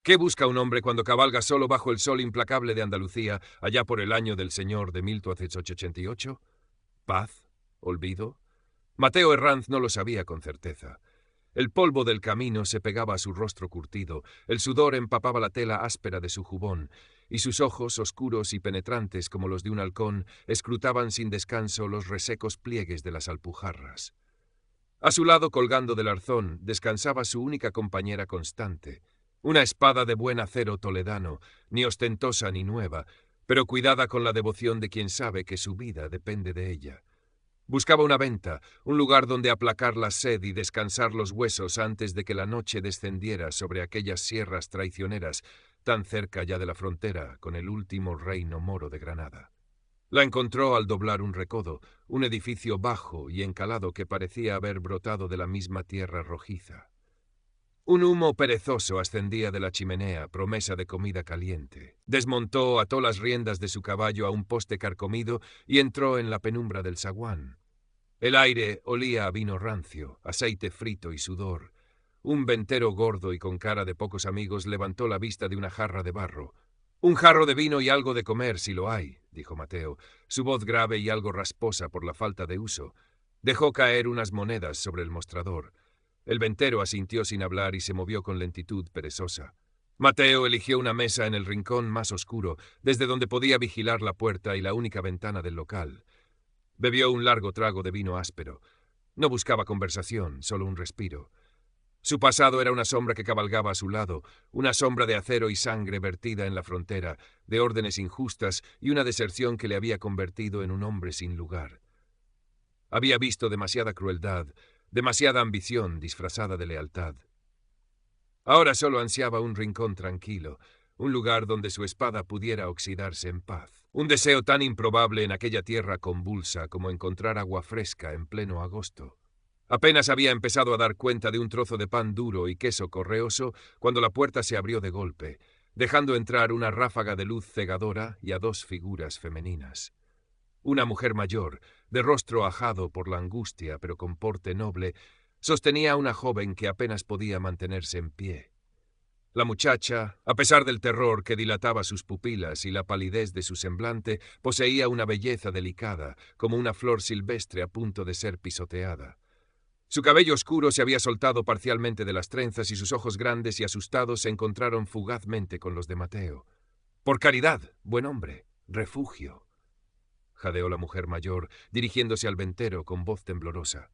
¿Qué busca un hombre cuando cabalga solo bajo el sol implacable de Andalucía, allá por el año del Señor de 1888? ¿Paz? ¿Olvido? Mateo Herranz no lo sabía con certeza. El polvo del camino se pegaba a su rostro curtido, el sudor empapaba la tela áspera de su jubón, y sus ojos, oscuros y penetrantes como los de un halcón, escrutaban sin descanso los resecos pliegues de las alpujarras. A su lado, colgando del arzón, descansaba su única compañera constante, una espada de buen acero toledano, ni ostentosa ni nueva, pero cuidada con la devoción de quien sabe que su vida depende de ella. Buscaba una venta, un lugar donde aplacar la sed y descansar los huesos antes de que la noche descendiera sobre aquellas sierras traicioneras, tan cerca ya de la frontera con el último reino moro de Granada. La encontró al doblar un recodo, un edificio bajo y encalado que parecía haber brotado de la misma tierra rojiza. Un humo perezoso ascendía de la chimenea, promesa de comida caliente. Desmontó, ató las riendas de su caballo a un poste carcomido y entró en la penumbra del zaguán. El aire olía a vino rancio, aceite frito y sudor. Un ventero gordo y con cara de pocos amigos levantó la vista de una jarra de barro. «Un jarro de vino y algo de comer, si lo hay», dijo Mateo, su voz grave y algo rasposa por la falta de uso. Dejó caer unas monedas sobre el mostrador. El ventero asintió sin hablar y se movió con lentitud perezosa. Mateo eligió una mesa en el rincón más oscuro, desde donde podía vigilar la puerta y la única ventana del local. Bebió un largo trago de vino áspero. No buscaba conversación, solo un respiro. Su pasado era una sombra que cabalgaba a su lado, una sombra de acero y sangre vertida en la frontera, de órdenes injustas y una deserción que le había convertido en un hombre sin lugar. Había visto demasiada crueldad, demasiada ambición disfrazada de lealtad. Ahora solo ansiaba un rincón tranquilo, un lugar donde su espada pudiera oxidarse en paz. Un deseo tan improbable en aquella tierra convulsa como encontrar agua fresca en pleno agosto. Apenas había empezado a dar cuenta de un trozo de pan duro y queso correoso cuando la puerta se abrió de golpe, dejando entrar una ráfaga de luz cegadora y a dos figuras femeninas. Una mujer mayor, de rostro ajado por la angustia pero con porte noble, sostenía a una joven que apenas podía mantenerse en pie. La muchacha, a pesar del terror que dilataba sus pupilas y la palidez de su semblante, poseía una belleza delicada, como una flor silvestre a punto de ser pisoteada. Su cabello oscuro se había soltado parcialmente de las trenzas y sus ojos grandes y asustados se encontraron fugazmente con los de Mateo. «Por caridad, buen hombre, refugio», jadeó la mujer mayor, dirigiéndose al ventero con voz temblorosa.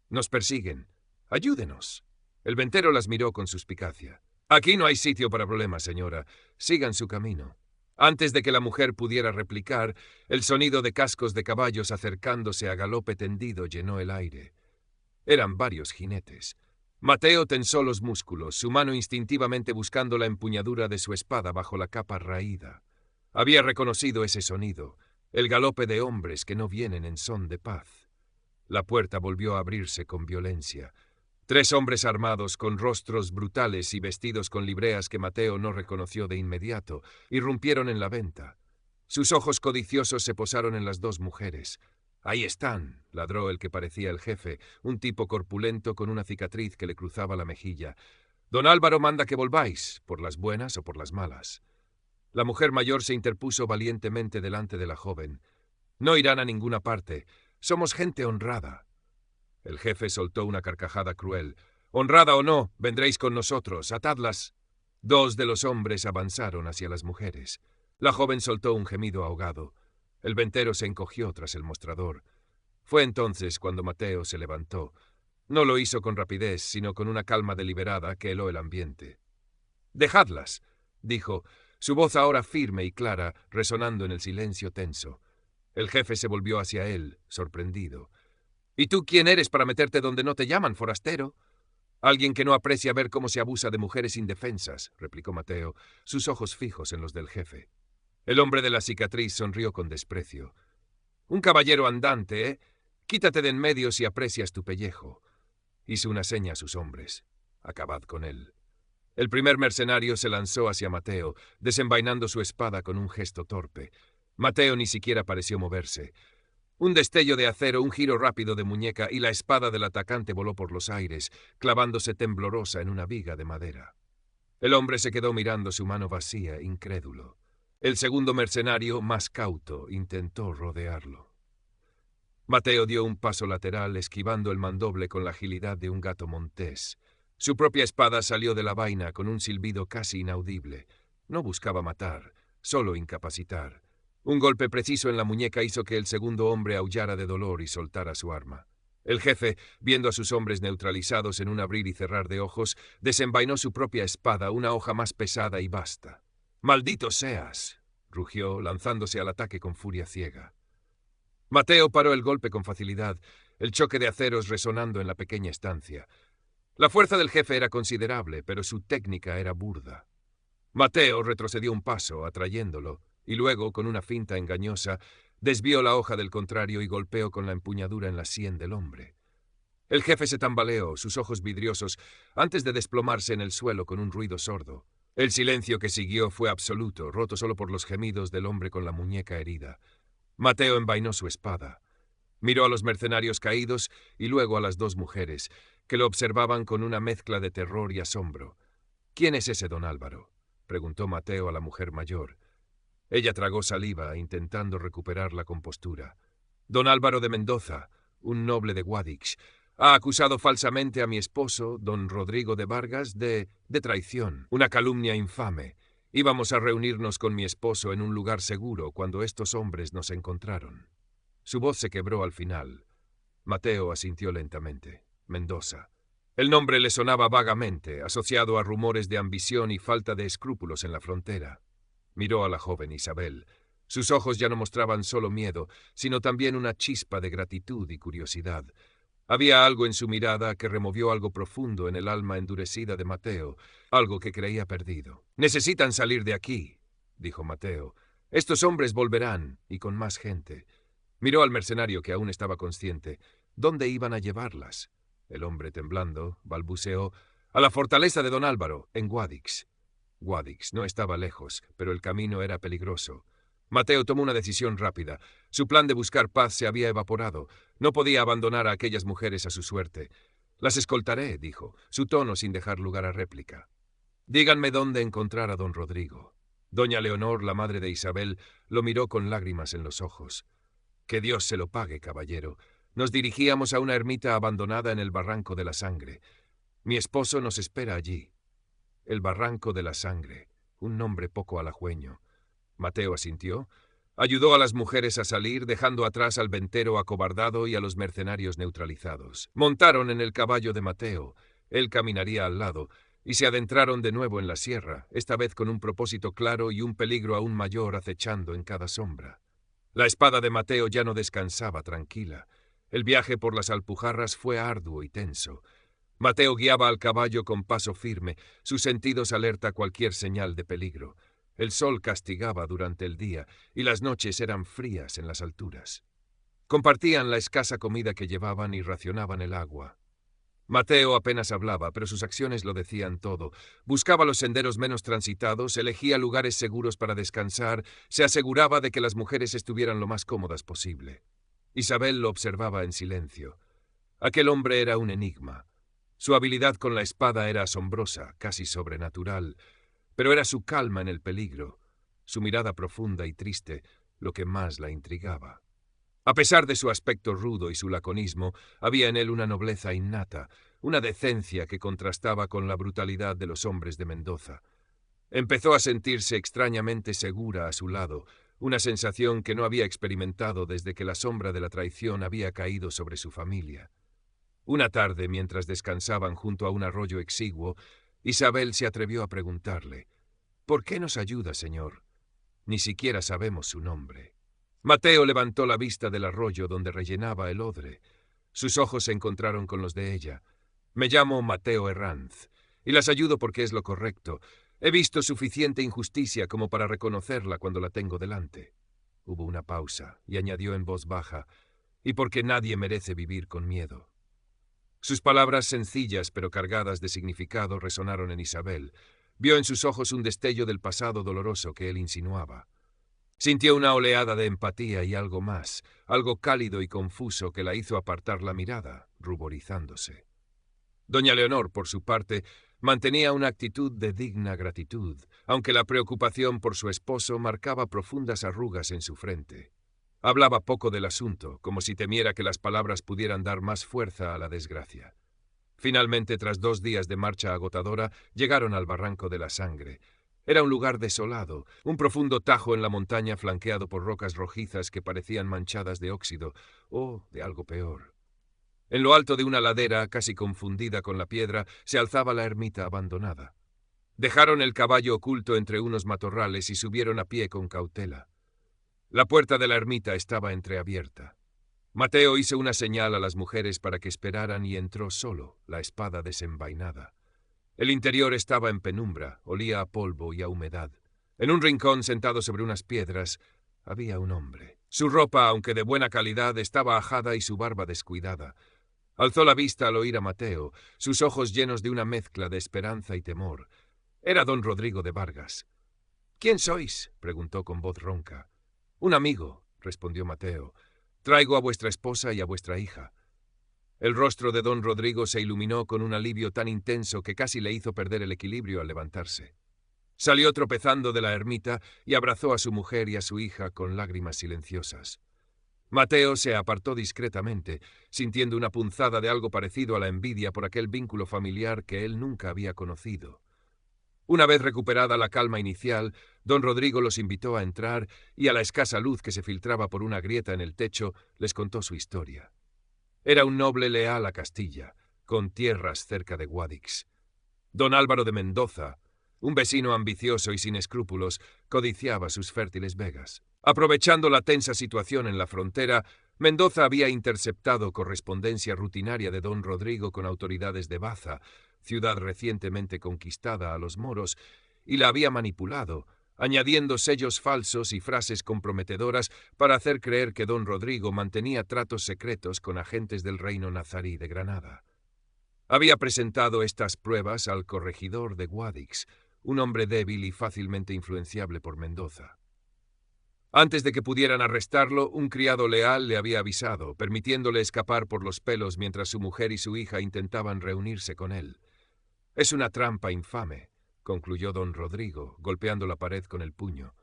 «Nos persiguen. Ayúdenos». El ventero las miró con suspicacia. «Aquí no hay sitio para problemas, señora. Sigan su camino». Antes de que la mujer pudiera replicar, el sonido de cascos de caballos acercándose a galope tendido llenó el aire. Eran varios jinetes. Mateo tensó los músculos, su mano instintivamente buscando la empuñadura de su espada bajo la capa raída. Había reconocido ese sonido, el galope de hombres que no vienen en son de paz. La puerta volvió a abrirse con violencia. Tres hombres armados, con rostros brutales y vestidos con libreas que Mateo no reconoció de inmediato, irrumpieron en la venta. Sus ojos codiciosos se posaron en las dos mujeres. «Ahí están», ladró el que parecía el jefe, un tipo corpulento con una cicatriz que le cruzaba la mejilla. «Don Álvaro manda que volváis, por las buenas o por las malas». La mujer mayor se interpuso valientemente delante de la joven. «No irán a ninguna parte. Somos gente honrada». El jefe soltó una carcajada cruel. «Honrada o no, vendréis con nosotros. Atadlas». Dos de los hombres avanzaron hacia las mujeres. La joven soltó un gemido ahogado. El ventero se encogió tras el mostrador. Fue entonces cuando Mateo se levantó. No lo hizo con rapidez, sino con una calma deliberada que heló el ambiente. «Dejadlas», dijo, su voz ahora firme y clara, resonando en el silencio tenso. El jefe se volvió hacia él, sorprendido. «¿Y tú quién eres para meterte donde no te llaman, forastero?» «Alguien que no aprecia ver cómo se abusa de mujeres indefensas», replicó Mateo, sus ojos fijos en los del jefe. El hombre de la cicatriz sonrió con desprecio. «Un caballero andante, ¿eh? Quítate de en medio si aprecias tu pellejo». Hizo una seña a sus hombres. «Acabad con él». El primer mercenario se lanzó hacia Mateo, desenvainando su espada con un gesto torpe. Mateo ni siquiera pareció moverse. Un destello de acero, un giro rápido de muñeca y la espada del atacante voló por los aires, clavándose temblorosa en una viga de madera. El hombre se quedó mirando su mano vacía, incrédulo. El segundo mercenario, más cauto, intentó rodearlo. Mateo dio un paso lateral, esquivando el mandoble con la agilidad de un gato montés. Su propia espada salió de la vaina con un silbido casi inaudible. No buscaba matar, solo incapacitar. Un golpe preciso en la muñeca hizo que el segundo hombre aullara de dolor y soltara su arma. El jefe, viendo a sus hombres neutralizados en un abrir y cerrar de ojos, desenvainó su propia espada, una hoja más pesada y vasta. «¡Maldito seas!», rugió, lanzándose al ataque con furia ciega. Mateo paró el golpe con facilidad, el choque de aceros resonando en la pequeña estancia. La fuerza del jefe era considerable, pero su técnica era burda. Mateo retrocedió un paso, atrayéndolo, y luego, con una finta engañosa, desvió la hoja del contrario y golpeó con la empuñadura en la sien del hombre. El jefe se tambaleó, sus ojos vidriosos, antes de desplomarse en el suelo con un ruido sordo. El silencio que siguió fue absoluto, roto solo por los gemidos del hombre con la muñeca herida. Mateo envainó su espada. Miró a los mercenarios caídos y luego a las dos mujeres, que lo observaban con una mezcla de terror y asombro. «¿Quién es ese don Álvaro?», preguntó Mateo a la mujer mayor. Ella tragó saliva, intentando recuperar la compostura. «Don Álvaro de Mendoza, un noble de Guadix, ha acusado falsamente a mi esposo, don Rodrigo de Vargas, de traición, una calumnia infame. Íbamos a reunirnos con mi esposo en un lugar seguro cuando estos hombres nos encontraron». Su voz se quebró al final. Mateo asintió lentamente. Mendoza. El nombre le sonaba vagamente, asociado a rumores de ambición y falta de escrúpulos en la frontera. Miró a la joven Isabel. Sus ojos ya no mostraban solo miedo, sino también una chispa de gratitud y curiosidad. Había algo en su mirada que removió algo profundo en el alma endurecida de Mateo, algo que creía perdido. «Necesitan salir de aquí», dijo Mateo. «Estos hombres volverán, y con más gente». Miró al mercenario que aún estaba consciente. ¿Dónde iban a llevarlas? El hombre, temblando, balbuceó: «A la fortaleza de don Álvaro, en Guadix». Guadix no estaba lejos, pero el camino era peligroso. Mateo tomó una decisión rápida. Su plan de buscar paz se había evaporado. No podía abandonar a aquellas mujeres a su suerte. «Las escoltaré», dijo, su tono sin dejar lugar a réplica. «Díganme dónde encontrar a don Rodrigo». Doña Leonor, la madre de Isabel, lo miró con lágrimas en los ojos. «Que Dios se lo pague, caballero. Nos dirigíamos a una ermita abandonada en el Barranco de la Sangre. Mi esposo nos espera allí». El Barranco de la Sangre, un nombre poco halagüeño. Mateo asintió. Ayudó a las mujeres a salir, dejando atrás al ventero acobardado y a los mercenarios neutralizados. Montaron en el caballo de Mateo. Él caminaría al lado, y se adentraron de nuevo en la sierra, esta vez con un propósito claro y un peligro aún mayor acechando en cada sombra. La espada de Mateo ya no descansaba tranquila. El viaje por las Alpujarras fue arduo y tenso. Mateo guiaba al caballo con paso firme, sus sentidos alerta a cualquier señal de peligro. El sol castigaba durante el día y las noches eran frías en las alturas. Compartían la escasa comida que llevaban y racionaban el agua. Mateo apenas hablaba, pero sus acciones lo decían todo. Buscaba los senderos menos transitados, elegía lugares seguros para descansar, se aseguraba de que las mujeres estuvieran lo más cómodas posible. Isabel lo observaba en silencio. Aquel hombre era un enigma. Su habilidad con la espada era asombrosa, casi sobrenatural, pero era su calma en el peligro, su mirada profunda y triste, lo que más la intrigaba. A pesar de su aspecto rudo y su laconismo, había en él una nobleza innata, una decencia que contrastaba con la brutalidad de los hombres de Mendoza. Empezó a sentirse extrañamente segura a su lado, una sensación que no había experimentado desde que la sombra de la traición había caído sobre su familia. Una tarde, mientras descansaban junto a un arroyo exiguo, Isabel se atrevió a preguntarle: «¿Por qué nos ayuda, señor? Ni siquiera sabemos su nombre». Mateo levantó la vista del arroyo donde rellenaba el odre. Sus ojos se encontraron con los de ella. «Me llamo Mateo Herranz, y las ayudo porque es lo correcto. He visto suficiente injusticia como para reconocerla cuando la tengo delante». Hubo una pausa, y añadió en voz baja: «Y porque nadie merece vivir con miedo». Sus palabras sencillas pero cargadas de significado resonaron en Isabel. Vio en sus ojos un destello del pasado doloroso que él insinuaba. Sintió una oleada de empatía y algo más, algo cálido y confuso que la hizo apartar la mirada, ruborizándose. Doña Leonor, por su parte, Mantenía una actitud de digna gratitud, aunque la preocupación por su esposo marcaba profundas arrugas en su frente. Hablaba poco del asunto, como si temiera que las palabras pudieran dar más fuerza a la desgracia. Finalmente, tras 2 días de marcha agotadora, llegaron al Barranco de la Sangre. Era un lugar desolado, un profundo tajo en la montaña flanqueado por rocas rojizas que parecían manchadas de óxido, o de algo peor. En lo alto de una ladera, casi confundida con la piedra, se alzaba la ermita abandonada. Dejaron el caballo oculto entre unos matorrales y subieron a pie con cautela. La puerta de la ermita estaba entreabierta. Mateo hizo una señal a las mujeres para que esperaran y entró solo, la espada desenvainada. El interior estaba en penumbra, olía a polvo y a humedad. En un rincón, sentado sobre unas piedras, había un hombre. Su ropa, aunque de buena calidad, estaba ajada y su barba descuidada. Alzó la vista al oír a Mateo, sus ojos llenos de una mezcla de esperanza y temor. Era don Rodrigo de Vargas. «¿Quién sois?», preguntó con voz ronca. «Un amigo», respondió Mateo. «Traigo a vuestra esposa y a vuestra hija». El rostro de don Rodrigo se iluminó con un alivio tan intenso que casi le hizo perder el equilibrio al levantarse. Salió tropezando de la ermita y abrazó a su mujer y a su hija con lágrimas silenciosas. Mateo se apartó discretamente, sintiendo una punzada de algo parecido a la envidia por aquel vínculo familiar que él nunca había conocido. Una vez recuperada la calma inicial, don Rodrigo los invitó a entrar y a la escasa luz que se filtraba por una grieta en el techo les contó su historia. Era un noble leal a Castilla, con tierras cerca de Guadix. Don Álvaro de Mendoza, un vecino ambicioso y sin escrúpulos, codiciaba sus fértiles vegas. Aprovechando la tensa situación en la frontera, Mendoza había interceptado correspondencia rutinaria de don Rodrigo con autoridades de Baza, ciudad recientemente conquistada a los moros, y la había manipulado, añadiendo sellos falsos y frases comprometedoras para hacer creer que don Rodrigo mantenía tratos secretos con agentes del reino nazarí de Granada. Había presentado estas pruebas al corregidor de Guadix, un hombre débil y fácilmente influenciable por Mendoza. Antes de que pudieran arrestarlo, un criado leal le había avisado, permitiéndole escapar por los pelos mientras su mujer y su hija intentaban reunirse con él. «Es una trampa infame», concluyó don Rodrigo, golpeando la pared con el puño.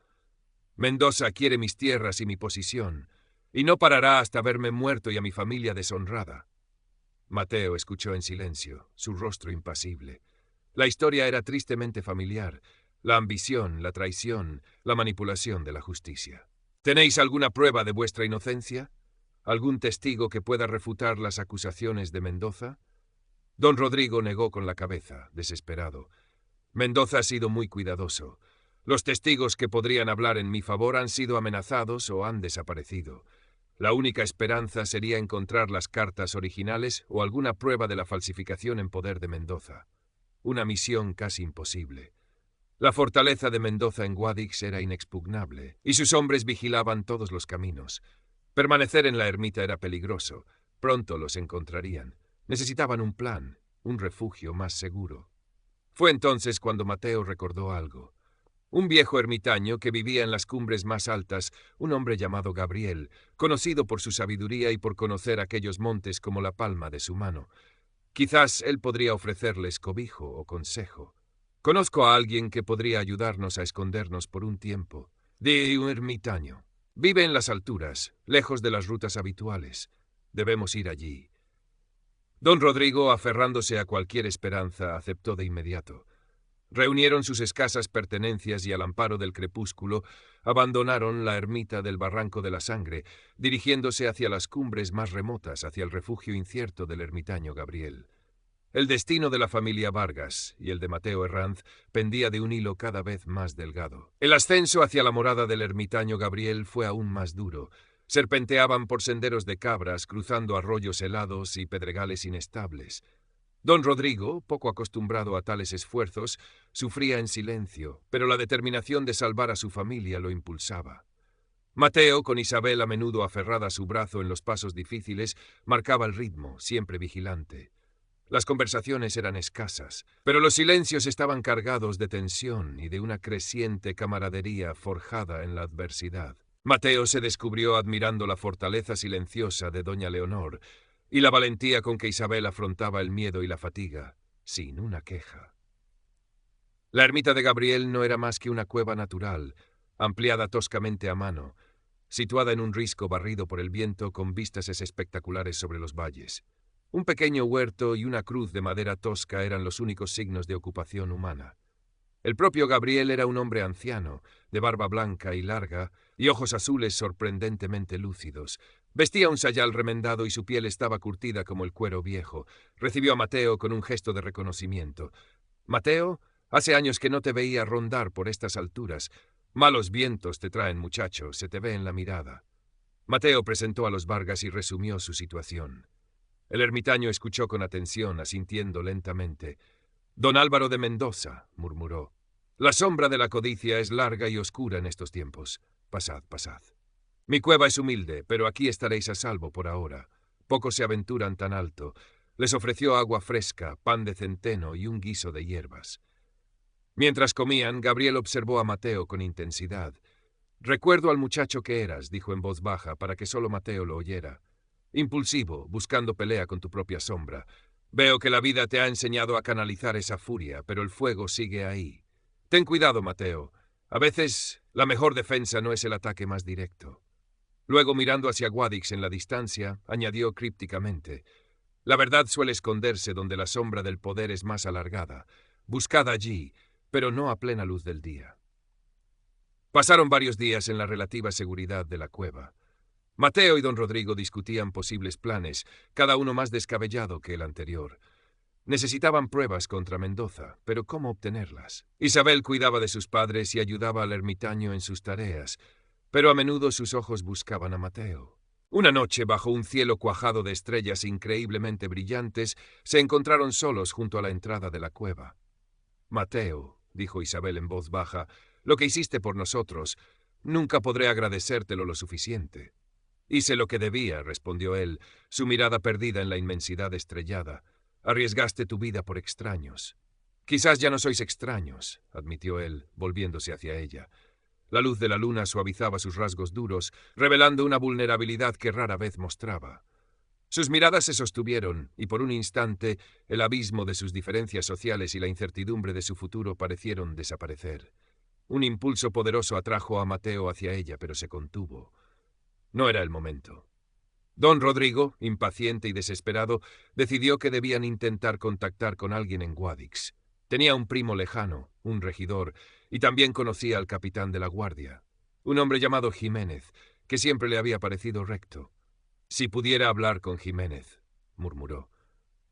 «Mendoza quiere mis tierras y mi posición, y no parará hasta verme muerto y a mi familia deshonrada». Mateo escuchó en silencio, su rostro impasible. La historia era tristemente familiar. La ambición, la traición, la manipulación de la justicia. «¿Tenéis alguna prueba de vuestra inocencia? ¿Algún testigo que pueda refutar las acusaciones de Mendoza?» Don Rodrigo negó con la cabeza, desesperado. «Mendoza ha sido muy cuidadoso. Los testigos que podrían hablar en mi favor han sido amenazados o han desaparecido. La única esperanza sería encontrar las cartas originales o alguna prueba de la falsificación en poder de Mendoza. Una misión casi imposible. La fortaleza de Mendoza en Guadix era inexpugnable, y sus hombres vigilaban todos los caminos. Permanecer en la ermita era peligroso. Pronto los encontrarían. Necesitaban un plan, un refugio más seguro. Fue entonces cuando Mateo recordó algo. Un viejo ermitaño que vivía en las cumbres más altas, un hombre llamado Gabriel, conocido por su sabiduría y por conocer aquellos montes como la palma de su mano. Quizás él podría ofrecerles cobijo o consejo. «Conozco a alguien que podría ayudarnos a escondernos por un tiempo», dijo un ermitaño. «Vive en las alturas, lejos de las rutas habituales. Debemos ir allí». Don Rodrigo, aferrándose a cualquier esperanza, aceptó de inmediato. Reunieron sus escasas pertenencias y al amparo del crepúsculo abandonaron la ermita del Barranco de la Sangre, dirigiéndose hacia las cumbres más remotas, hacia el refugio incierto del ermitaño Gabriel. El destino de la familia Vargas y el de Mateo Herranz pendía de un hilo cada vez más delgado. El ascenso hacia la morada del ermitaño Gabriel fue aún más duro. Serpenteaban por senderos de cabras, cruzando arroyos helados y pedregales inestables. Don Rodrigo, poco acostumbrado a tales esfuerzos, sufría en silencio, pero la determinación de salvar a su familia lo impulsaba. Mateo, con Isabel a menudo aferrada a su brazo en los pasos difíciles, marcaba el ritmo, siempre vigilante. Las conversaciones eran escasas, pero los silencios estaban cargados de tensión y de una creciente camaradería forjada en la adversidad. Mateo se descubrió admirando la fortaleza silenciosa de doña Leonor y la valentía con que Isabel afrontaba el miedo y la fatiga, sin una queja. La ermita de Gabriel no era más que una cueva natural, ampliada toscamente a mano, situada en un risco barrido por el viento con vistas espectaculares sobre los valles. Un pequeño huerto y una cruz de madera tosca eran los únicos signos de ocupación humana. El propio Gabriel era un hombre anciano, de barba blanca y larga, y ojos azules sorprendentemente lúcidos. Vestía un sayal remendado y su piel estaba curtida como el cuero viejo. Recibió a Mateo con un gesto de reconocimiento. «Mateo, hace años que no te veía rondar por estas alturas. Malos vientos te traen, muchacho, se te ve en la mirada». Mateo presentó a los Vargas y resumió su situación. El ermitaño escuchó con atención, asintiendo lentamente. «Don Álvaro de Mendoza», murmuró. «La sombra de la codicia es larga y oscura en estos tiempos. Pasad, pasad. Mi cueva es humilde, pero aquí estaréis a salvo por ahora. Pocos se aventuran tan alto». Les ofreció agua fresca, pan de centeno y un guiso de hierbas. Mientras comían, Gabriel observó a Mateo con intensidad. «Recuerdo al muchacho que eras», dijo en voz baja, para que solo Mateo lo oyera. «Impulsivo, buscando pelea con tu propia sombra. Veo que la vida te ha enseñado a canalizar esa furia, pero el fuego sigue ahí. Ten cuidado, Mateo. A veces, la mejor defensa no es el ataque más directo». Luego, mirando hacia Guadix en la distancia, añadió crípticamente: «La verdad suele esconderse donde la sombra del poder es más alargada. Buscad allí, pero no a plena luz del día». Pasaron varios días en la relativa seguridad de la cueva. Mateo y don Rodrigo discutían posibles planes, cada uno más descabellado que el anterior. Necesitaban pruebas contra Mendoza, pero ¿cómo obtenerlas? Isabel cuidaba de sus padres y ayudaba al ermitaño en sus tareas, pero a menudo sus ojos buscaban a Mateo. Una noche, bajo un cielo cuajado de estrellas increíblemente brillantes, se encontraron solos junto a la entrada de la cueva. «Mateo», dijo Isabel en voz baja, «lo que hiciste por nosotros, nunca podré agradecértelo lo suficiente». «Hice lo que debía», respondió él, su mirada perdida en la inmensidad estrellada. «Arriesgaste tu vida por extraños». «Quizás ya no sois extraños», admitió él, volviéndose hacia ella. La luz de la luna suavizaba sus rasgos duros, revelando una vulnerabilidad que rara vez mostraba. Sus miradas se sostuvieron, y por un instante el abismo de sus diferencias sociales y la incertidumbre de su futuro parecieron desaparecer. Un impulso poderoso atrajo a Mateo hacia ella, pero se contuvo. No era el momento. Don Rodrigo, impaciente y desesperado, decidió que debían intentar contactar con alguien en Guadix. Tenía un primo lejano, un regidor, y también conocía al capitán de la guardia, un hombre llamado Jiménez, que siempre le había parecido recto. «Si pudiera hablar con Jiménez», murmuró.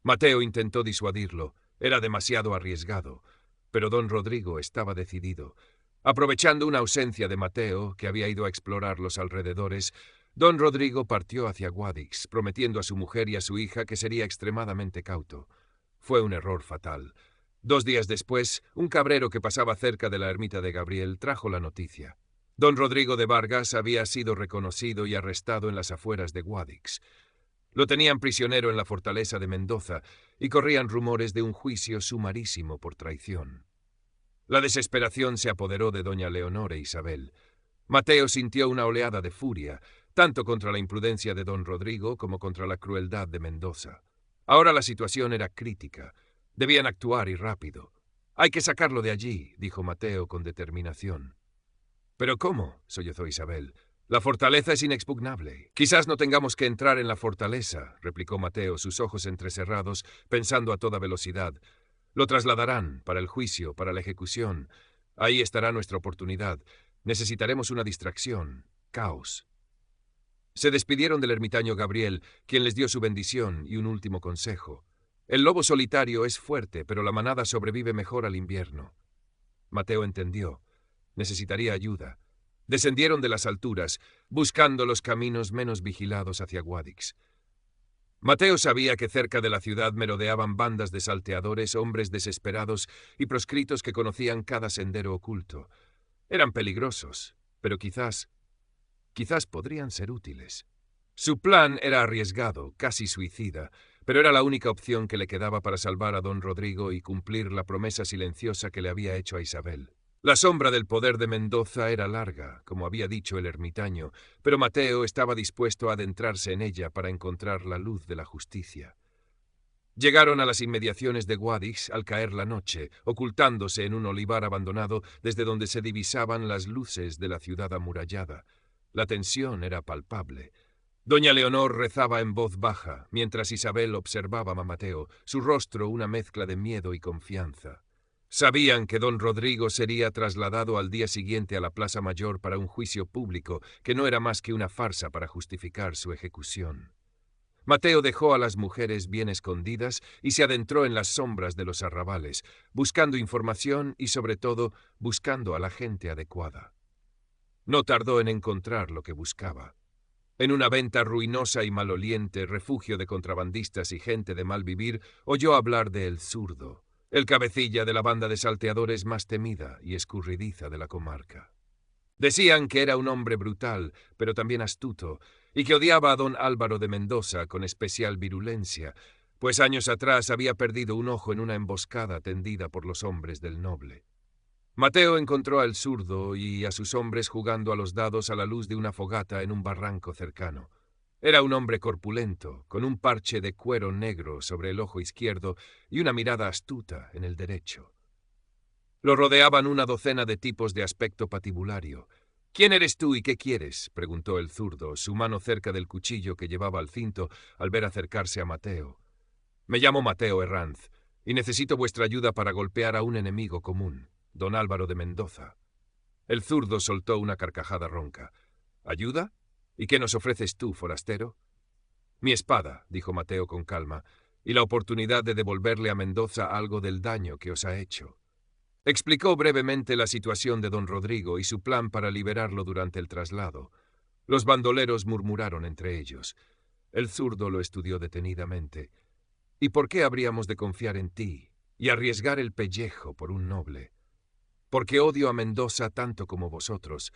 Mateo intentó disuadirlo. Era demasiado arriesgado, pero don Rodrigo estaba decidido. Aprovechando una ausencia de Mateo, que había ido a explorar los alrededores, don Rodrigo partió hacia Guadix, prometiendo a su mujer y a su hija que sería extremadamente cauto. Fue un error fatal. 2 días después, un cabrero que pasaba cerca de la ermita de Gabriel trajo la noticia. Don Rodrigo de Vargas había sido reconocido y arrestado en las afueras de Guadix. Lo tenían prisionero en la fortaleza de Mendoza y corrían rumores de un juicio sumarísimo por traición. La desesperación se apoderó de doña Leonor e Isabel. Mateo sintió una oleada de furia, tanto contra la imprudencia de don Rodrigo como contra la crueldad de Mendoza. Ahora la situación era crítica. Debían actuar y rápido. «Hay que sacarlo de allí», dijo Mateo con determinación. «¿Pero cómo?», sollozó Isabel. «La fortaleza es inexpugnable». «Quizás no tengamos que entrar en la fortaleza», replicó Mateo, sus ojos entrecerrados, pensando a toda velocidad. «Lo trasladarán, para el juicio, para la ejecución. Ahí estará nuestra oportunidad. Necesitaremos una distracción. Caos». Se despidieron del ermitaño Gabriel, quien les dio su bendición y un último consejo. «El lobo solitario es fuerte, pero la manada sobrevive mejor al invierno». Mateo entendió. Necesitaría ayuda. Descendieron de las alturas, buscando los caminos menos vigilados hacia Guadix. Mateo sabía que cerca de la ciudad merodeaban bandas de salteadores, hombres desesperados y proscritos que conocían cada sendero oculto. Eran peligrosos, pero quizás podrían ser útiles. Su plan era arriesgado, casi suicida, pero era la única opción que le quedaba para salvar a don Rodrigo y cumplir la promesa silenciosa que le había hecho a Isabel. La sombra del poder de Mendoza era larga, como había dicho el ermitaño, pero Mateo estaba dispuesto a adentrarse en ella para encontrar la luz de la justicia. Llegaron a las inmediaciones de Guadix al caer la noche, ocultándose en un olivar abandonado desde donde se divisaban las luces de la ciudad amurallada. La tensión era palpable. Doña Leonor rezaba en voz baja, mientras Isabel observaba a Mateo, su rostro una mezcla de miedo y confianza. Sabían que don Rodrigo sería trasladado al día siguiente a la Plaza Mayor para un juicio público, que no era más que una farsa para justificar su ejecución. Mateo dejó a las mujeres bien escondidas y se adentró en las sombras de los arrabales, buscando información y, sobre todo, buscando a la gente adecuada. No tardó en encontrar lo que buscaba. En una venta ruinosa y maloliente, refugio de contrabandistas y gente de mal vivir, oyó hablar de El Zurdo, el cabecilla de la banda de salteadores más temida y escurridiza de la comarca. Decían que era un hombre brutal, pero también astuto, y que odiaba a don Álvaro de Mendoza con especial virulencia, pues años atrás había perdido un ojo en una emboscada tendida por los hombres del noble. Mateo encontró al Zurdo y a sus hombres jugando a los dados a la luz de una fogata en un barranco cercano. Era un hombre corpulento, con un parche de cuero negro sobre el ojo izquierdo y una mirada astuta en el derecho. Lo rodeaban una docena de tipos de aspecto patibulario. «¿Quién eres tú y qué quieres?», preguntó el Zurdo, su mano cerca del cuchillo que llevaba al cinto al ver acercarse a Mateo. «Me llamo Mateo Herranz, y necesito vuestra ayuda para golpear a un enemigo común, don Álvaro de Mendoza». El Zurdo soltó una carcajada ronca. «¿Ayuda? ¿Y qué nos ofreces tú, forastero?» «Mi espada», dijo Mateo con calma, «y la oportunidad de devolverle a Mendoza algo del daño que os ha hecho». Explicó brevemente la situación de don Rodrigo y su plan para liberarlo durante el traslado. Los bandoleros murmuraron entre ellos. El Zurdo lo estudió detenidamente. «¿Y por qué habríamos de confiar en ti y arriesgar el pellejo por un noble? Porque odio a Mendoza tanto como vosotros,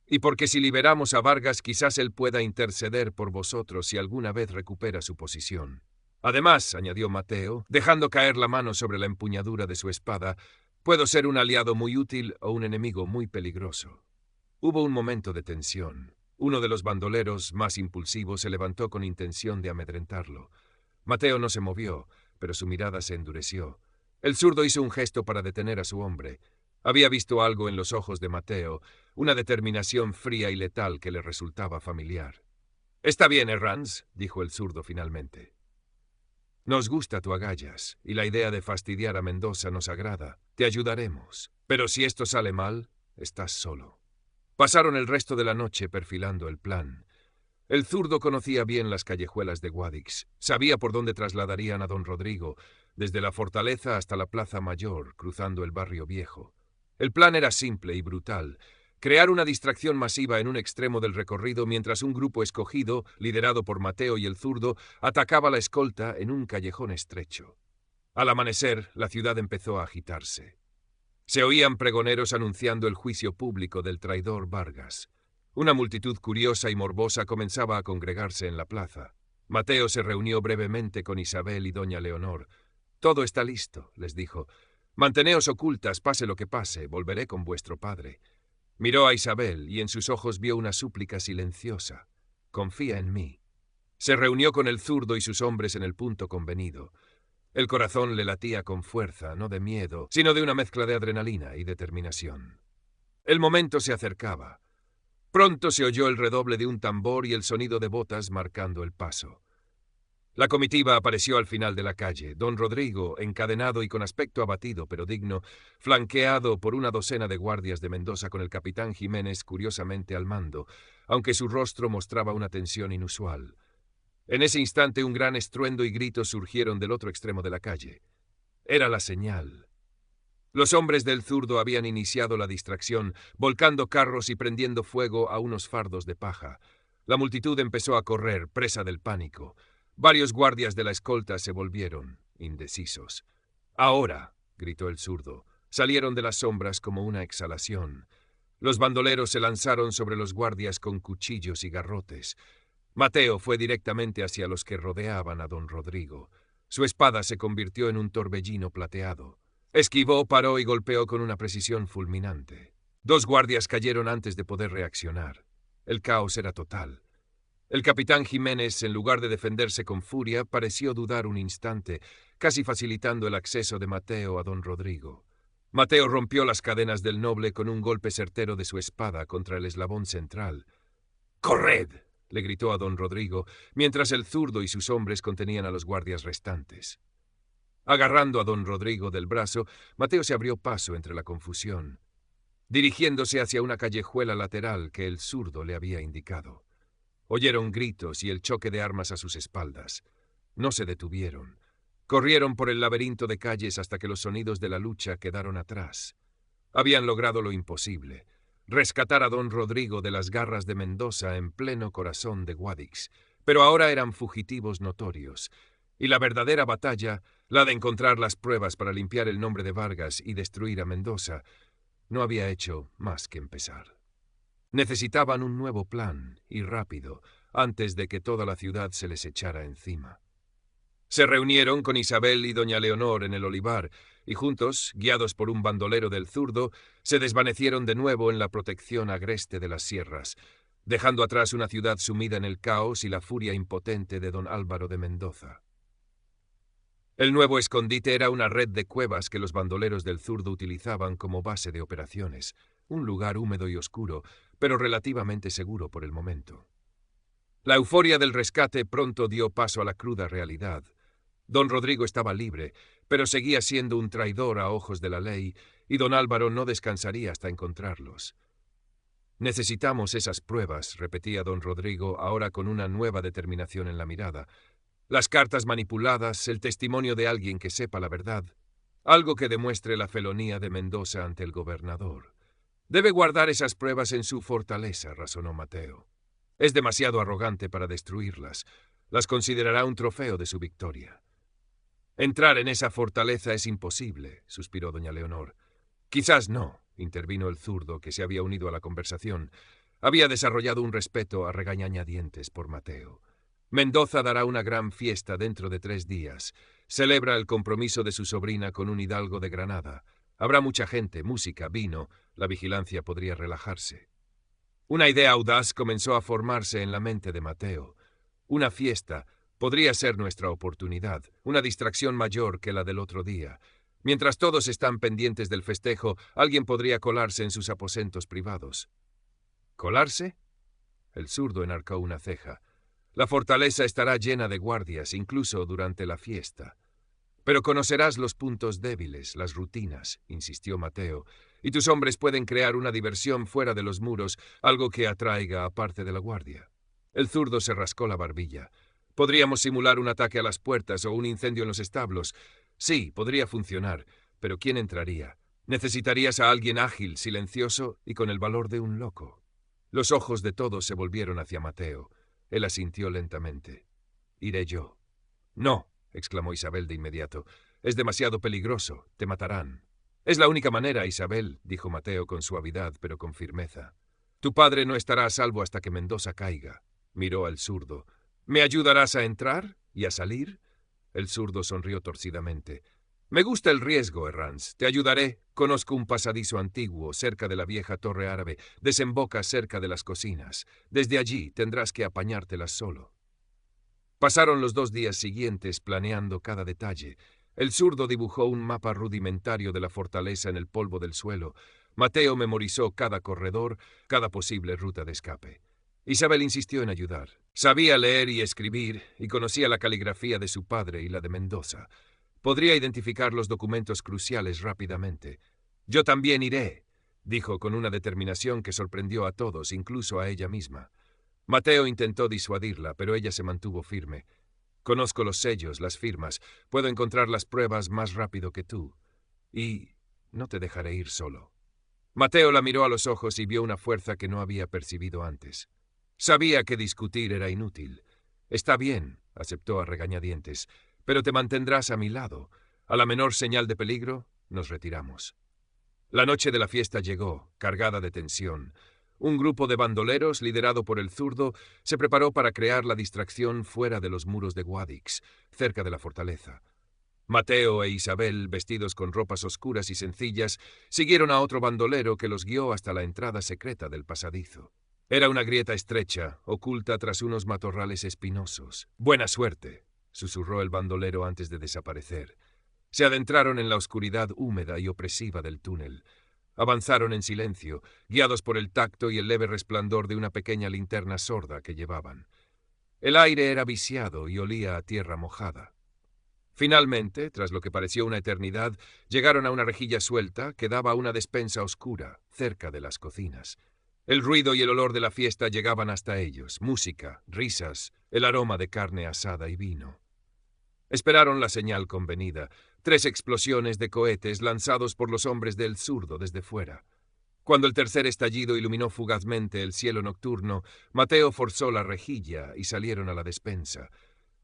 y porque si liberamos a Vargas quizás él pueda interceder por vosotros si alguna vez recupera su posición. Además», añadió Mateo, dejando caer la mano sobre la empuñadura de su espada, «puedo ser un aliado muy útil o un enemigo muy peligroso». Hubo un momento de tensión. Uno de los bandoleros, más impulsivos, se levantó con intención de amedrentarlo. Mateo no se movió, pero su mirada se endureció. El Zurdo hizo un gesto para detener a su hombre. Había visto algo en los ojos de Mateo, una determinación fría y letal que le resultaba familiar. «Está bien, Herranz», dijo el Zurdo finalmente. «Nos gusta tu agallas, y la idea de fastidiar a Mendoza nos agrada. Te ayudaremos. Pero si esto sale mal, estás solo». Pasaron el resto de la noche perfilando el plan. El Zurdo conocía bien las callejuelas de Guadix. Sabía por dónde trasladarían a don Rodrigo, desde la fortaleza hasta la Plaza Mayor, cruzando el barrio viejo. El plan era simple y brutal: crear una distracción masiva en un extremo del recorrido mientras un grupo escogido, liderado por Mateo y el Zurdo, atacaba la escolta en un callejón estrecho. Al amanecer, la ciudad empezó a agitarse. Se oían pregoneros anunciando el juicio público del traidor Vargas. Una multitud curiosa y morbosa comenzaba a congregarse en la plaza. Mateo se reunió brevemente con Isabel y doña Leonor. «Todo está listo», les dijo. «Manteneos ocultas, pase lo que pase, volveré con vuestro padre». Miró a Isabel y en sus ojos vio una súplica silenciosa. «Confía en mí». Se reunió con el Zurdo y sus hombres en el punto convenido. El corazón le latía con fuerza, no de miedo, sino de una mezcla de adrenalina y determinación. El momento se acercaba. Pronto se oyó el redoble de un tambor y el sonido de botas marcando el paso. La comitiva apareció al final de la calle. Don Rodrigo, encadenado y con aspecto abatido pero digno, flanqueado por una docena de guardias de Mendoza con el capitán Jiménez curiosamente al mando, aunque su rostro mostraba una tensión inusual. En ese instante un gran estruendo y gritos surgieron del otro extremo de la calle. Era la señal. Los hombres del Zurdo habían iniciado la distracción, volcando carros y prendiendo fuego a unos fardos de paja. La multitud empezó a correr, presa del pánico. Varios guardias de la escolta se volvieron, indecisos. «Ahora», gritó el Zurdo. Salieron de las sombras como una exhalación. Los bandoleros se lanzaron sobre los guardias con cuchillos y garrotes. Mateo fue directamente hacia los que rodeaban a don Rodrigo. Su espada se convirtió en un torbellino plateado. Esquivó, paró y golpeó con una precisión fulminante. Dos guardias cayeron antes de poder reaccionar. El caos era total. El capitán Jiménez, en lugar de defenderse con furia, pareció dudar un instante, casi facilitando el acceso de Mateo a don Rodrigo. Mateo rompió las cadenas del noble con un golpe certero de su espada contra el eslabón central. «¡Corred!», le gritó a don Rodrigo, mientras el zurdo y sus hombres contenían a los guardias restantes. Agarrando a don Rodrigo del brazo, Mateo se abrió paso entre la confusión, dirigiéndose hacia una callejuela lateral que el zurdo le había indicado. Oyeron gritos y el choque de armas a sus espaldas. No se detuvieron. Corrieron por el laberinto de calles hasta que los sonidos de la lucha quedaron atrás. Habían logrado lo imposible: rescatar a don Rodrigo de las garras de Mendoza en pleno corazón de Guadix, pero ahora eran fugitivos notorios, y la verdadera batalla, la de encontrar las pruebas para limpiar el nombre de Vargas y destruir a Mendoza, no había hecho más que empezar. Necesitaban un nuevo plan, y rápido, antes de que toda la ciudad se les echara encima. Se reunieron con Isabel y doña Leonor en el olivar, y juntos, guiados por un bandolero del zurdo, se desvanecieron de nuevo en la protección agreste de las sierras, dejando atrás una ciudad sumida en el caos y la furia impotente de don Álvaro de Mendoza. El nuevo escondite era una red de cuevas que los bandoleros del zurdo utilizaban como base de operaciones, un lugar húmedo y oscuro, pero relativamente seguro por el momento. La euforia del rescate pronto dio paso a la cruda realidad. Don Rodrigo estaba libre, pero seguía siendo un traidor a ojos de la ley, y don Álvaro no descansaría hasta encontrarlos. «Necesitamos esas pruebas», repetía don Rodrigo, ahora con una nueva determinación en la mirada. «Las cartas manipuladas, el testimonio de alguien que sepa la verdad, algo que demuestre la felonía de Mendoza ante el gobernador. Debe guardar esas pruebas en su fortaleza», razonó Mateo. «Es demasiado arrogante para destruirlas. Las considerará un trofeo de su victoria». «Entrar en esa fortaleza es imposible», suspiró doña Leonor. «Quizás no», intervino el zurdo, que se había unido a la conversación. Había desarrollado un respeto a regañadientes por Mateo. «Mendoza dará una gran fiesta dentro de 3 días. Celebra el compromiso de su sobrina con un hidalgo de Granada. Habrá mucha gente, música, vino. La vigilancia podría relajarse». Una idea audaz comenzó a formarse en la mente de Mateo. Una fiesta podría ser nuestra oportunidad, una distracción mayor que la del otro día. Mientras todos están pendientes del festejo, alguien podría colarse en sus aposentos privados. ¿Colarse? El zurdo enarcó una ceja. La fortaleza estará llena de guardias, incluso durante la fiesta. «Pero conocerás los puntos débiles, las rutinas», insistió Mateo, «y tus hombres pueden crear una diversión fuera de los muros, algo que atraiga a parte de la guardia». El zurdo se rascó la barbilla. «Podríamos simular un ataque a las puertas o un incendio en los establos. Sí, podría funcionar, pero ¿quién entraría? Necesitarías a alguien ágil, silencioso y con el valor de un loco». Los ojos de todos se volvieron hacia Mateo. Él asintió lentamente. «Iré yo». «No», exclamó Isabel de inmediato. «Es demasiado peligroso. Te matarán». «Es la única manera, Isabel», dijo Mateo con suavidad, pero con firmeza. «Tu padre no estará a salvo hasta que Mendoza caiga». Miró al zurdo. «¿Me ayudarás a entrar y a salir?» El zurdo sonrió torcidamente. «Me gusta el riesgo, Herranz. Te ayudaré. Conozco un pasadizo antiguo, cerca de la vieja torre árabe. Desemboca cerca de las cocinas. Desde allí tendrás que apañártelas solo». Pasaron los 2 días siguientes planeando cada detalle. El zurdo dibujó un mapa rudimentario de la fortaleza en el polvo del suelo. Mateo memorizó cada corredor, cada posible ruta de escape. Isabel insistió en ayudar. Sabía leer y escribir, y conocía la caligrafía de su padre y la de Mendoza. Podría identificar los documentos cruciales rápidamente. «Yo también iré», dijo con una determinación que sorprendió a todos, incluso a ella misma. Mateo intentó disuadirla, pero ella se mantuvo firme. «Conozco los sellos, las firmas. Puedo encontrar las pruebas más rápido que tú. Y no te dejaré ir solo». Mateo la miró a los ojos y vio una fuerza que no había percibido antes. Sabía que discutir era inútil. «Está bien», aceptó a regañadientes, «pero te mantendrás a mi lado. A la menor señal de peligro, nos retiramos». La noche de la fiesta llegó, cargada de tensión. Un grupo de bandoleros, liderado por el zurdo, se preparó para crear la distracción fuera de los muros de Guadix, cerca de la fortaleza. Mateo e Isabel, vestidos con ropas oscuras y sencillas, siguieron a otro bandolero que los guió hasta la entrada secreta del pasadizo. Era una grieta estrecha, oculta tras unos matorrales espinosos. «Buena suerte», susurró el bandolero antes de desaparecer. Se adentraron en la oscuridad húmeda y opresiva del túnel. Avanzaron en silencio, guiados por el tacto y el leve resplandor de una pequeña linterna sorda que llevaban. El aire era viciado y olía a tierra mojada. Finalmente, tras lo que pareció una eternidad, llegaron a una rejilla suelta que daba a una despensa oscura, cerca de las cocinas. El ruido y el olor de la fiesta llegaban hasta ellos, música, risas, el aroma de carne asada y vino. Esperaron la señal convenida, 3 explosiones de cohetes lanzados por los hombres del zurdo desde fuera. Cuando el tercer estallido iluminó fugazmente el cielo nocturno, Mateo forzó la rejilla y salieron a la despensa.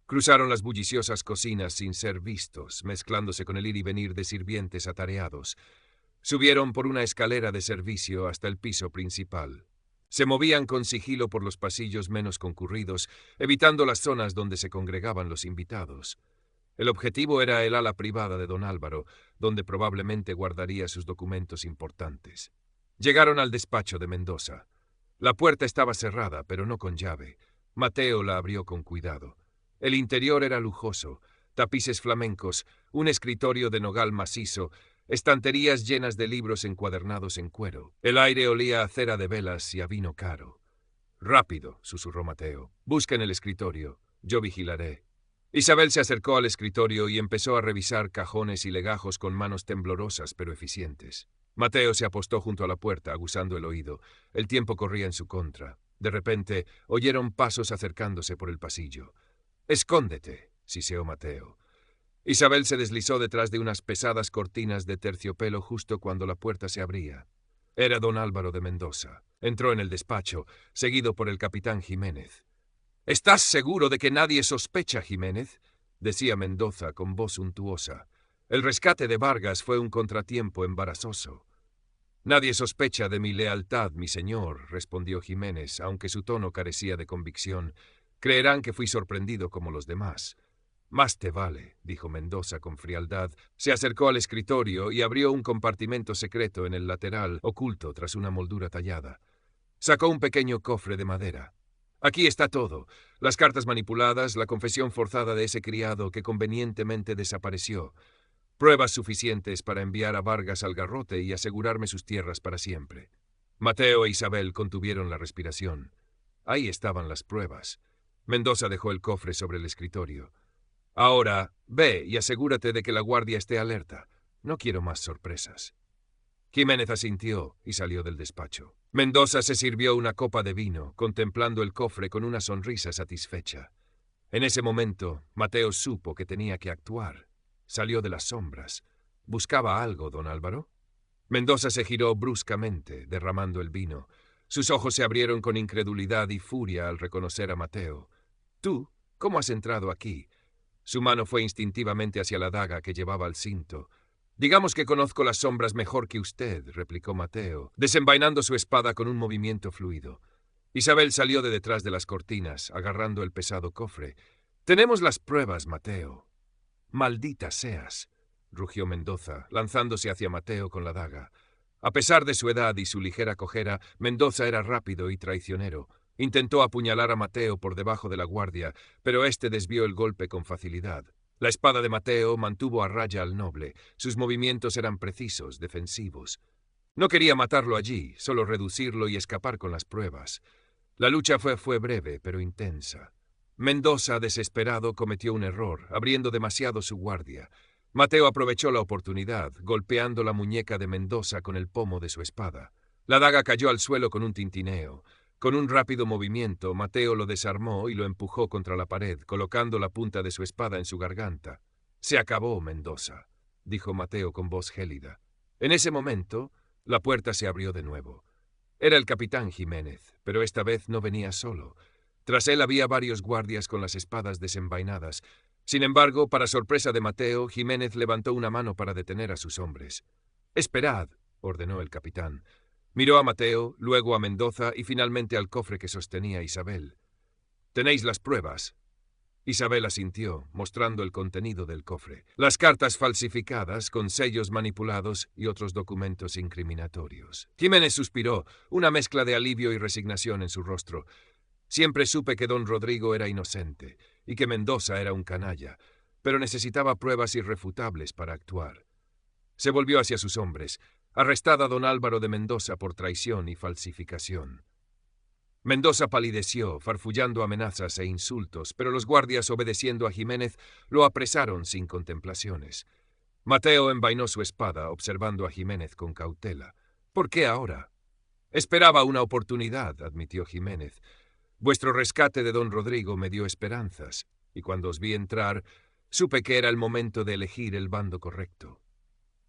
Cruzaron las bulliciosas cocinas sin ser vistos, mezclándose con el ir y venir de sirvientes atareados. Subieron por una escalera de servicio hasta el piso principal. Se movían con sigilo por los pasillos menos concurridos, evitando las zonas donde se congregaban los invitados. El objetivo era el ala privada de don Álvaro, donde probablemente guardaría sus documentos importantes. Llegaron al despacho de Mendoza. La puerta estaba cerrada, pero no con llave. Mateo la abrió con cuidado. El interior era lujoso, tapices flamencos, un escritorio de nogal macizo, estanterías llenas de libros encuadernados en cuero. El aire olía a cera de velas y a vino caro. «Rápido», susurró Mateo. «Busquen el escritorio. Yo vigilaré». Isabel se acercó al escritorio y empezó a revisar cajones y legajos con manos temblorosas pero eficientes. Mateo se apostó junto a la puerta, aguzando el oído. El tiempo corría en su contra. De repente, oyeron pasos acercándose por el pasillo. «Escóndete», siseó Mateo. Isabel se deslizó detrás de unas pesadas cortinas de terciopelo justo cuando la puerta se abría. Era don Álvaro de Mendoza. Entró en el despacho, seguido por el capitán Jiménez. «¿Estás seguro de que nadie sospecha, Jiménez?», decía Mendoza con voz untuosa. «El rescate de Vargas fue un contratiempo embarazoso». «Nadie sospecha de mi lealtad, mi señor», respondió Jiménez, aunque su tono carecía de convicción. «Creerán que fui sorprendido como los demás». «Más te vale», dijo Mendoza con frialdad. Se acercó al escritorio y abrió un compartimento secreto en el lateral, oculto tras una moldura tallada. Sacó un pequeño cofre de madera. «Aquí está todo. Las cartas manipuladas, la confesión forzada de ese criado que convenientemente desapareció. Pruebas suficientes para enviar a Vargas al garrote y asegurarme sus tierras para siempre». Mateo e Isabel contuvieron la respiración. Ahí estaban las pruebas. Mendoza dejó el cofre sobre el escritorio. «Ahora, ve y asegúrate de que la guardia esté alerta. No quiero más sorpresas». Jiménez asintió y salió del despacho. Mendoza se sirvió una copa de vino, contemplando el cofre con una sonrisa satisfecha. En ese momento, Mateo supo que tenía que actuar. Salió de las sombras. ¿Buscaba algo, don Álvaro? Mendoza se giró bruscamente, derramando el vino. Sus ojos se abrieron con incredulidad y furia al reconocer a Mateo. «¿Tú? ¿Cómo has entrado aquí?» Su mano fue instintivamente hacia la daga que llevaba al cinto. «Digamos que conozco las sombras mejor que usted», replicó Mateo, desenvainando su espada con un movimiento fluido. Isabel salió de detrás de las cortinas, agarrando el pesado cofre. «Tenemos las pruebas, Mateo». «Maldita seas», rugió Mendoza, lanzándose hacia Mateo con la daga. A pesar de su edad y su ligera cojera, Mendoza era rápido y traicionero. Intentó apuñalar a Mateo por debajo de la guardia, pero éste desvió el golpe con facilidad. La espada de Mateo mantuvo a raya al noble. Sus movimientos eran precisos, defensivos. No quería matarlo allí, solo reducirlo y escapar con las pruebas. La lucha fue breve, pero intensa. Mendoza, desesperado, cometió un error, abriendo demasiado su guardia. Mateo aprovechó la oportunidad, golpeando la muñeca de Mendoza con el pomo de su espada. La daga cayó al suelo con un tintineo. Con un rápido movimiento, Mateo lo desarmó y lo empujó contra la pared, colocando la punta de su espada en su garganta. «Se acabó, Mendoza», dijo Mateo con voz gélida. En ese momento, la puerta se abrió de nuevo. Era el capitán Jiménez, pero esta vez no venía solo. Tras él había varios guardias con las espadas desenvainadas. Sin embargo, para sorpresa de Mateo, Jiménez levantó una mano para detener a sus hombres. «Esperad», ordenó el capitán. Miró a Mateo, luego a Mendoza y finalmente al cofre que sostenía Isabel. «¿Tenéis las pruebas?» Isabel asintió, mostrando el contenido del cofre. Las cartas falsificadas, con sellos manipulados y otros documentos incriminatorios. Jiménez suspiró, una mezcla de alivio y resignación en su rostro. Siempre supe que don Rodrigo era inocente y que Mendoza era un canalla, pero necesitaba pruebas irrefutables para actuar. Se volvió hacia sus hombres. Arrestad a don Álvaro de Mendoza por traición y falsificación. Mendoza palideció, farfullando amenazas e insultos, pero los guardias, obedeciendo a Jiménez, lo apresaron sin contemplaciones. Mateo envainó su espada, observando a Jiménez con cautela. ¿Por qué ahora? Esperaba una oportunidad, admitió Jiménez. Vuestro rescate de don Rodrigo me dio esperanzas, y cuando os vi entrar, supe que era el momento de elegir el bando correcto.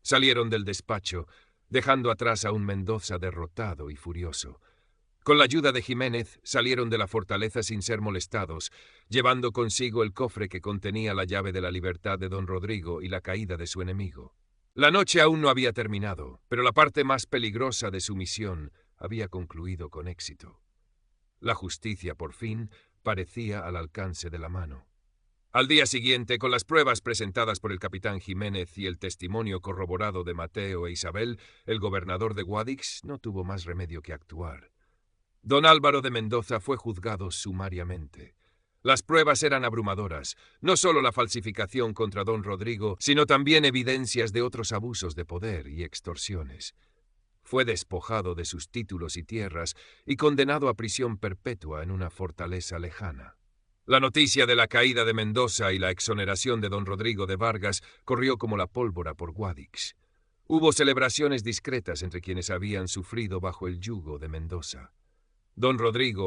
Salieron del despacho, dejando atrás a un Mendoza derrotado y furioso. Con la ayuda de Jiménez, salieron de la fortaleza sin ser molestados, llevando consigo el cofre que contenía la llave de la libertad de don Rodrigo y la caída de su enemigo. La noche aún no había terminado, pero la parte más peligrosa de su misión había concluido con éxito. La justicia, por fin, parecía al alcance de la mano. Al día siguiente, con las pruebas presentadas por el capitán Jiménez y el testimonio corroborado de Mateo e Isabel, el gobernador de Guadix no tuvo más remedio que actuar. Don Álvaro de Mendoza fue juzgado sumariamente. Las pruebas eran abrumadoras, no solo la falsificación contra don Rodrigo, sino también evidencias de otros abusos de poder y extorsiones. Fue despojado de sus títulos y tierras y condenado a prisión perpetua en una fortaleza lejana. La noticia de la caída de Mendoza y la exoneración de don Rodrigo de Vargas corrió como la pólvora por Guadix. Hubo celebraciones discretas entre quienes habían sufrido bajo el yugo de Mendoza. Don Rodrigo